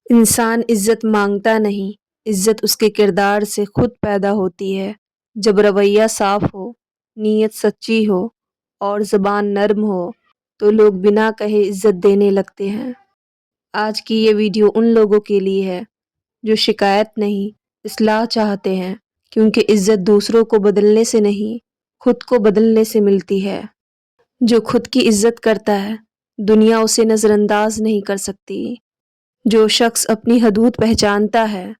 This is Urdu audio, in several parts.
انسان عزت مانگتا نہیں، عزت اس کے کردار سے خود پیدا ہوتی ہے۔ جب رویہ صاف ہو، نیت سچی ہو اور زبان نرم ہو تو لوگ بنا کہے عزت دینے لگتے ہیں۔ آج کی یہ ویڈیو ان لوگوں کے لیے ہے جو شکایت نہیں، اصلاح چاہتے ہیں، کیونکہ عزت دوسروں کو بدلنے سے نہیں، خود کو بدلنے سے ملتی ہے۔ جو خود کی عزت کرتا ہے، دنیا اسے نظر انداز نہیں کر سکتی۔ جو شخص اپنی حدود پہچانتا ہے،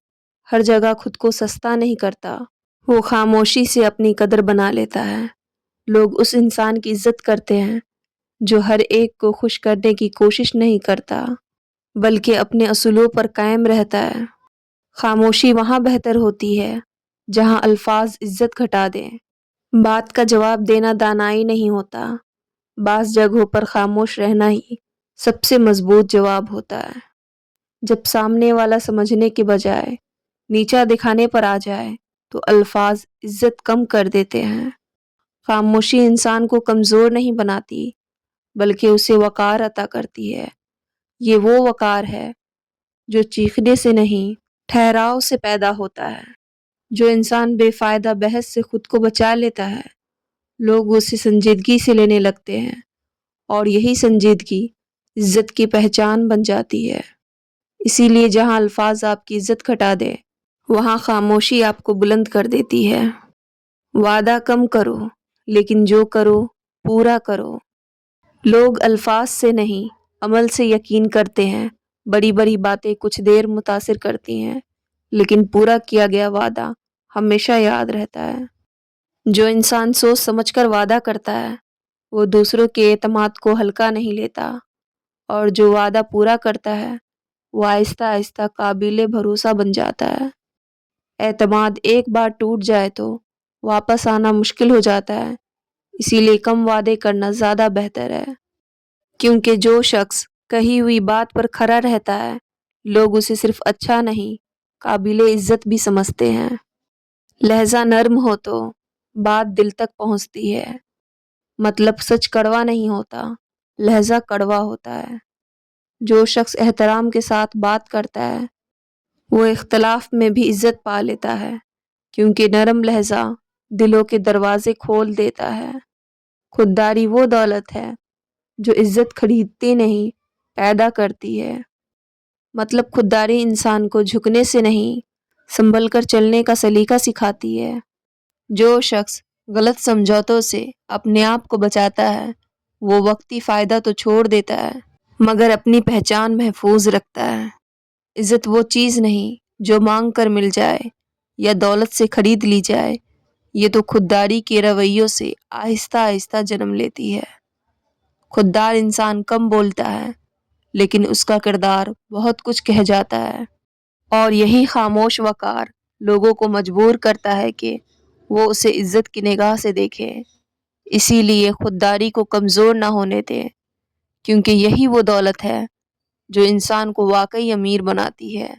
ہر جگہ خود کو سستا نہیں کرتا، وہ خاموشی سے اپنی قدر بنا لیتا ہے۔ لوگ اس انسان کی عزت کرتے ہیں جو ہر ایک کو خوش کرنے کی کوشش نہیں کرتا، بلکہ اپنے اصولوں پر قائم رہتا ہے۔ خاموشی وہاں بہتر ہوتی ہے جہاں الفاظ عزت گھٹا دیں۔ بات کا جواب دینا دانائی نہیں ہوتا، بعض جگہوں پر خاموش رہنا ہی سب سے مضبوط جواب ہوتا ہے۔ جب سامنے والا سمجھنے کے بجائے نیچا دکھانے پر آ جائے تو الفاظ عزت کم کر دیتے ہیں۔ خاموشی انسان کو کمزور نہیں بناتی، بلکہ اسے وقار عطا کرتی ہے۔ یہ وہ وقار ہے جو چیخنے سے نہیں، ٹھہراؤ سے پیدا ہوتا ہے۔ جو انسان بے فائدہ بحث سے خود کو بچا لیتا ہے، لوگ اسے سنجیدگی سے لینے لگتے ہیں، اور یہی سنجیدگی عزت کی پہچان بن جاتی ہے۔ اسی لیے جہاں الفاظ آپ کی عزت گھٹا دے، وہاں خاموشی آپ کو بلند کر دیتی ہے۔ وعدہ کم کرو، لیکن جو کرو پورا کرو۔ لوگ الفاظ سے نہیں، عمل سے یقین کرتے ہیں۔ بڑی بڑی باتیں کچھ دیر متاثر کرتی ہیں، لیکن پورا کیا گیا وعدہ ہمیشہ یاد رہتا ہے۔ جو انسان سوچ سمجھ کر وعدہ کرتا ہے، وہ دوسروں کے اعتماد کو ہلکا نہیں لیتا، اور جو وعدہ پورا کرتا ہے وہ آہستہ آہستہ قابل بھروسہ بن جاتا ہے۔ اعتماد ایک بار ٹوٹ جائے تو واپس آنا مشکل ہو جاتا ہے، اسی لیے کم وعدے کرنا زیادہ بہتر ہے۔ کیونکہ جو شخص کہی ہوئی بات پر کھرا رہتا ہے، لوگ اسے صرف اچھا نہیں، قابل عزت بھی سمجھتے ہیں۔ لہجہ نرم ہو تو بات دل تک پہنچتی ہے۔ مطلب سچ کڑوا نہیں ہوتا، لہجہ کڑوا ہوتا ہے۔ جو شخص احترام کے ساتھ بات کرتا ہے، وہ اختلاف میں بھی عزت پا لیتا ہے، کیونکہ نرم لہجہ دلوں کے دروازے کھول دیتا ہے۔ خودداری وہ دولت ہے جو عزت خریدتی نہیں، پیدا کرتی ہے۔ مطلب خودداری انسان کو جھکنے سے نہیں، سنبھل کر چلنے کا سلیقہ سکھاتی ہے۔ جو شخص غلط سمجھوتوں سے اپنے آپ کو بچاتا ہے، وہ وقتی فائدہ تو چھوڑ دیتا ہے، مگر اپنی پہچان محفوظ رکھتا ہے۔ عزت وہ چیز نہیں جو مانگ کر مل جائے یا دولت سے خرید لی جائے، یہ تو خودداری کے رویوں سے آہستہ آہستہ جنم لیتی ہے۔ خوددار انسان کم بولتا ہے، لیکن اس کا کردار بہت کچھ کہہ جاتا ہے، اور یہی خاموش وقار لوگوں کو مجبور کرتا ہے کہ وہ اسے عزت کی نگاہ سے دیکھیں۔ اسی لیے خودداری کو کمزور نہ ہونے دیں، کیونکہ یہی وہ دولت ہے جو انسان کو واقعی امیر بناتی ہے۔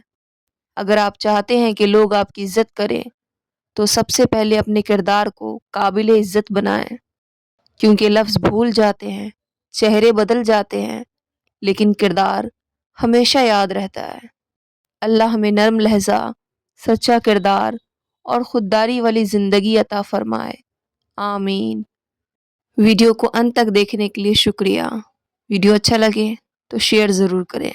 اگر آپ چاہتے ہیں کہ لوگ آپ کی عزت کریں، تو سب سے پہلے اپنے کردار کو قابل عزت بنائیں، کیونکہ لفظ بھول جاتے ہیں، چہرے بدل جاتے ہیں، لیکن کردار ہمیشہ یاد رہتا ہے۔ اللہ ہمیں نرم لہجہ، سچا کردار اور خودداری والی زندگی عطا فرمائے، آمین۔ ویڈیو کو انت تک دیکھنے کے لیے شکریہ۔ ویڈیو اچھا لگے تو شیئر ضرور کریں۔